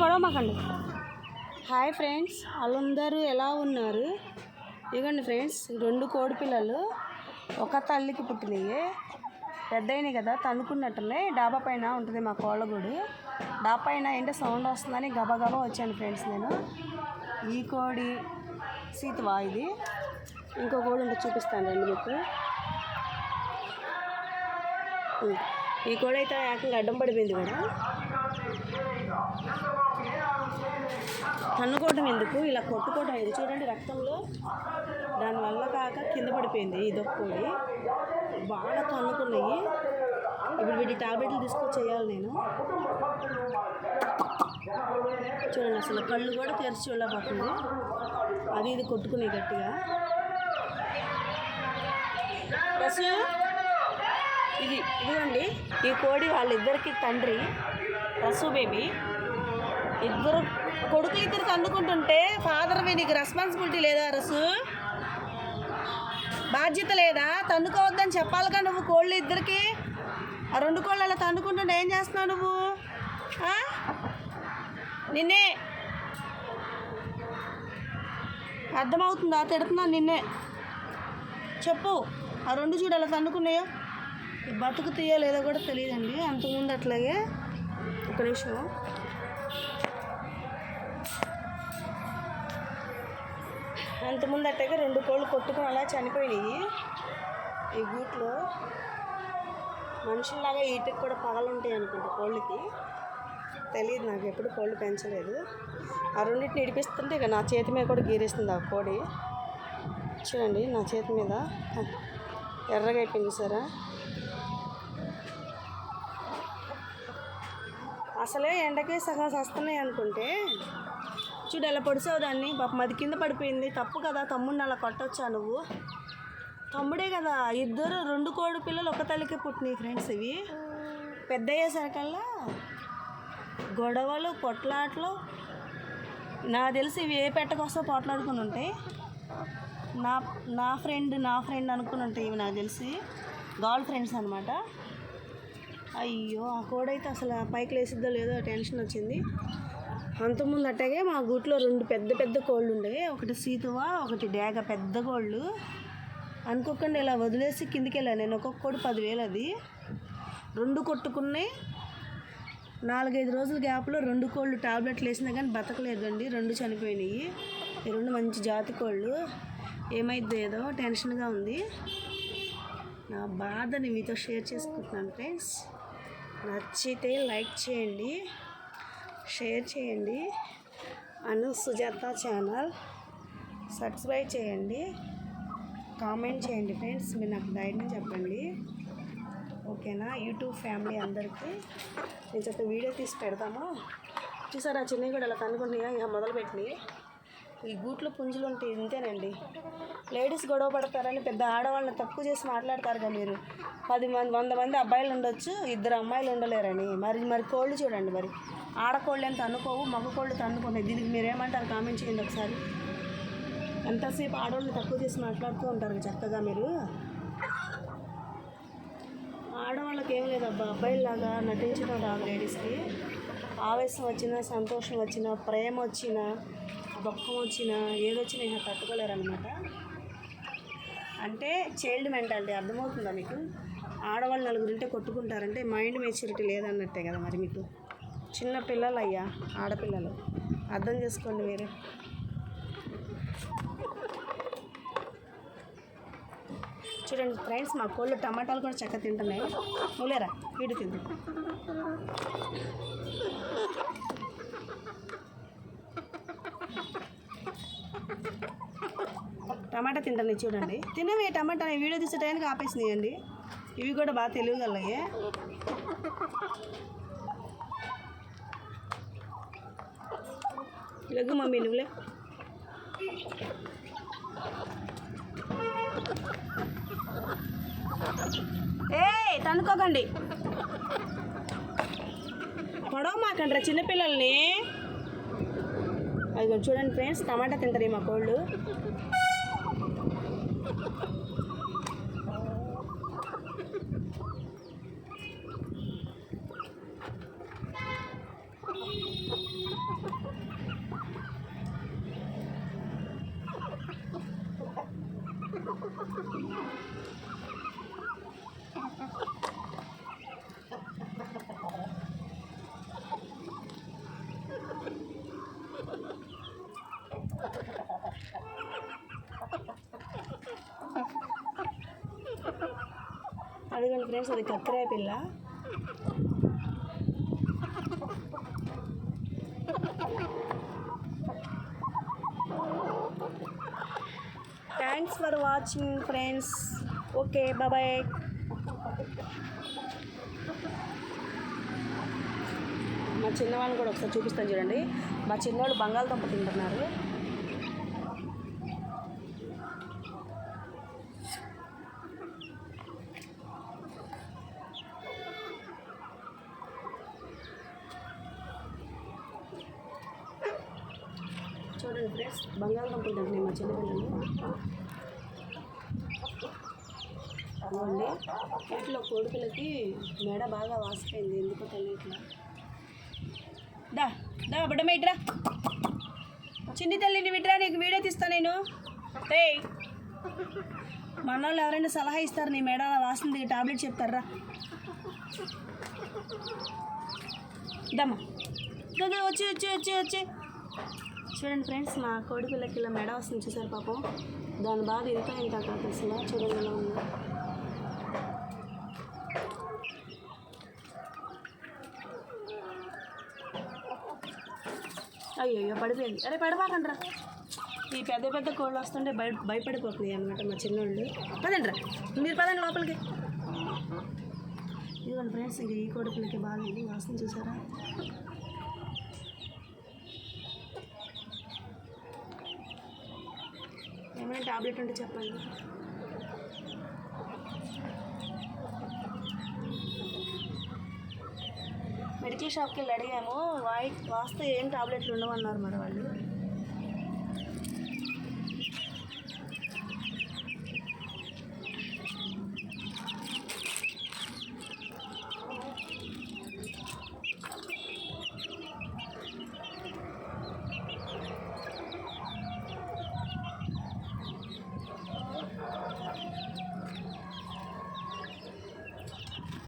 పడవమాకండి. Hi friends, వాళ్ళందరూ ఎలా ఉన్నారు? ఇదిగోండి ఫ్రెండ్స్, 2 కోడి పిల్లలు ఒక తల్లికి పుట్టినవి. పెద్దయినాయి కదా, తన్నుకున్నట్టున్నాయి. డాబా పైన ఉంటుంది మా కోళ్ళగూడు. డాబా పైన ఏంటో సౌండ్ వస్తుందని గబగబా వచ్చాను ఫ్రెండ్స్ నేను. ఈ కోడి సీతవా, ఇది ఇంకో కోడి ఉంటే చూపిస్తాను రండి మీకు. ఈ కోడి అయితే ఏకంగా అడ్డం పడిపోయింది కూడా. తన్నుకోవటం ఎందుకు, ఇలా కొట్టుకోవటం ఎందుకు చూడండి, రక్తంలో దానివల్ల కాక కింద పడిపోయింది. ఇదొక కోడి బాగా తన్నుకున్నాయి. ఇప్పుడు వీటి టాబ్లెట్లు తీసుకొచ్చి చేయాలి నేను. చూడండి, అసలు కళ్ళు కూడా తెరిచి వెళ్ళబోతుంది. అది ఇది కొట్టుకునే గట్టిగా. రసు, ఇదిగోండి ఈ కోడి వాళ్ళిద్దరికి తండ్రి రసు బేబీ. ఇద్దరు కొడుకులు ఇద్దరు తన్నుకుంటుంటే ఫాదర్వి నీకు రెస్పాన్సిబిలిటీ లేదా రసు? బాధ్యత లేదా? తన్నుకోవద్దని చెప్పాలిగా నువ్వు. కోళ్ళు ఇద్దరికి, ఆ 2 కోళ్ళు అలా తన్నుకుంటుంటే ఏం చేస్తున్నావు నువ్వు? నిన్నే అర్థమవుతుందా? తిడుతున్నాను నిన్నే. చెప్పు, ఆ 2 చూడు అలా తన్నుకున్నాయో. బతుకు తీయలేదో కూడా తెలియదండి. అంతకుముందు అట్లాగే. ఒక నిమిషం. అంతకుముందు అట్లాగే 2 కోళ్ళు కొట్టుకుని అలా చనిపోయినాయి ఈ గూట్లో. మనుషుల్లాగా వీటికి కూడా పగలుంటాయి అనుకుంటా కోళ్ళకి, తెలియదు నాకు, ఎప్పుడు కోళ్ళు పెంచలేదు. ఆ 2టిని ఇడిపిస్తుంటే ఇక నా చేతి మీద కూడా గీరేస్తుంది ఆ కోడి. చూడండి, నా చేతి మీద ఎర్రగా అయిపోయింది సరే. అసలే ఎండకే సగం వస్తున్నాయి అనుకుంటే చూడు ఎలా పొడిసావు దాన్ని. పాపం అది కింద పడిపోయింది. తప్పు కదా, తమ్ముడిని అలా కొట్టొచ్చా నువ్వు? తమ్ముడే కదా. ఇద్దరు 2 కోడి పిల్లలు ఒక తల్లికి పుట్టినాయి ఫ్రెండ్స్. ఇవి పెద్ద అయ్యేసరికల్లా గొడవలు, పొట్లాట్లు. నాకు తెలిసి ఇవి ఏ పెట్టకోసో పోట్లాడుకుని ఉంటాయి. నా ఫ్రెండ్ అనుకుని ఉంటాయి ఇవి, నాకు తెలిసి గర్ల్ ఫ్రెండ్స్ అనమాట. అయ్యో, ఆ కోడైతే అసలు పైకి లేసిద్దో లేదో టెన్షన్ వచ్చింది. అంతకుముందు అట్టాగే మా గూట్లో 2 పెద్ద కోళ్ళు ఉండే. ఒకటి సీతువ, ఒకటి డేగ, పెద్ద కోళ్ళు. అనుకోకుండా ఇలా వదిలేసి కిందికి వెళ్ళాను నేను. ఒక్కొక్క కోడి 10,000 అది. 2 కొట్టుకున్నాయి. 4-5 రోజుల గ్యాప్లో 2 కోళ్ళు టాబ్లెట్లు వేసినా కానీ బతకలేదండి. 2 చనిపోయినాయి. ఈ 2 మంచి జాతి కోళ్ళు. ఏమైద్దో ఏదో టెన్షన్గా ఉంది. నా బాధని మీతో షేర్ చేసుకుంటున్నాను ఫ్రెండ్స్. నచ్చితే లైక్ చేయండి, షేర్ చేయండి. అను సుజాత ఛానల్ సబ్స్క్రైబ్ చేయండి, కామెంట్ చేయండి ఫ్రెండ్స్. మీరు నాకు ధైర్యం చెప్పండి, ఓకేనా? యూట్యూబ్ ఫ్యామిలీ అందరికీ నేను చెప్పే వీడియో తీసి పెడతాము. చూసారా, చిన్నవి కూడా అలా కనుకుంటున్నాయా? ఇక మొదలుపెట్టినాయి. ఈ గూట్లో పుంజులు ఉంటాయి, ఇంతేనండి. లేడీస్ గొడవ పడతారని పెద్ద ఆడవాళ్ళని తక్కువ చేసి మాట్లాడతారు కదా మీరు. 10 మంది 100 మంది అబ్బాయిలు ఉండొచ్చు, 2 అమ్మాయిలు ఉండలేరని. మరి కోళ్ళు చూడండి, మరి ఆడకోళ్ళు ఏం తన్నుకోవు, మగ కోళ్ళు తన్నుకున్నాయి. దీనికి మీరేమంటారు? కామెంట్ చేయండి ఒకసారి. ఎంతసేపు ఆడవాళ్ళని తక్కువ చేసి మాట్లాడుతూ ఉంటారు చక్కగా మీరు. ఆడవాళ్ళకి ఏం లేదబ్బా, అబ్బాయిలాగా నటించడం రాదు లేడీస్కి. ఆవేశం వచ్చినా, సంతోషం వచ్చినా, ప్రేమ వచ్చినా, దుఃఖం వచ్చినా, ఏదొచ్చినా ఇక తట్టుకోలేరనమాట. అంటే చైల్డ్ మెంటాలిటీ. అర్థమవుతుందా మీకు? ఆడవాళ్ళు 4 ఉంటే కొట్టుకుంటారంటే మైండ్ మెచ్యూరిటీ లేదన్నట్టే కదా మరి మీకు. చిన్న పిల్లలు అయ్యా, ఆడపిల్లలు. అర్థం చేసుకోండి మీరు. చూడండి ఫ్రెండ్స్, మా కోళ్ళు టమాటాలు కూడా చక్కగా తింటున్నాయి. నువ్వులేరా, వీడు తింది. టమాటా తింటాను చూడండి. తినవే టమాటా. వీడియో తీసే టైంకి ఆపేసినాయండి. ఇవి కూడా బాగా తెలియగలయ్యే. Leg mummy, నువ్వులే. తనుకోకండి, పొడవ మాకండ్రా చిన్నపిల్లల్ని. అది చూడండి ఫ్రెండ్స్, టమాటా తింటారు మా కోళ్ళు. అదిగోండి ఫ్రెండ్స్, అది కక్కరాయ పిల్ల. Thanks for watching friends. Okay, bye. మా చిన్నవాళ్ళని కూడా ఒకసారి చూపిస్తాను చూడండి. మా చిన్నవాళ్ళు బంగాళదుంప తింటున్నారు. చూడండి ఫ్రెండ్స్, బంగాళదుంపలు తింటున్నాయి మా చిన్నపిల్లలు. అవునండి, ఇంట్లో కొడుకులకి మెడ బాగా వాసిపోయింది, ఎందుకో తెలియట్లా. దా దా బిడ్డ ఇట్రా, చిన్ని తల్లిని విట్రా, నీకు వీడియో తీస్తా నేను. ఏయ్, మన వాళ్ళు ఎవరైనా సలహా ఇస్తారు, నీ మెడ వాసింది టాబ్లెట్ చెప్తారా? దమ్మా వచ్చి వచ్చి వచ్చి వచ్చి. చూడండి ఫ్రెండ్స్, మా కోడి పిల్లకి ఇలా మెడ వస్తుంది చూసారు పాపం. దాని బాధ ఇంత కాదు అసలు. చూడండి ఎలా ఉంది. అయ్యో పడిపోయింది. అరే పడిపోకండ్రా, ఈ పెద్ద పెద్ద కోళ్ళు వస్తుంటే భయపడిపోతున్నాయి అనమాట మా చిన్నోళ్ళు. పదండ్రా, మీరు పదండి లోపలికి. ఇదిగోండి ఫ్రెండ్స్, ఇంక ఈ కోడి పిల్లకి బాగుంది వాసన చూసారా. ఏమైనా టాబ్లెట్ ఉంటే చెప్పండి. మెడికల్ షాప్కి వెళ్ళి అడిగాము, వాస్తే ఏం టాబ్లెట్లు ఉండవన్నారు మరి వాళ్ళు.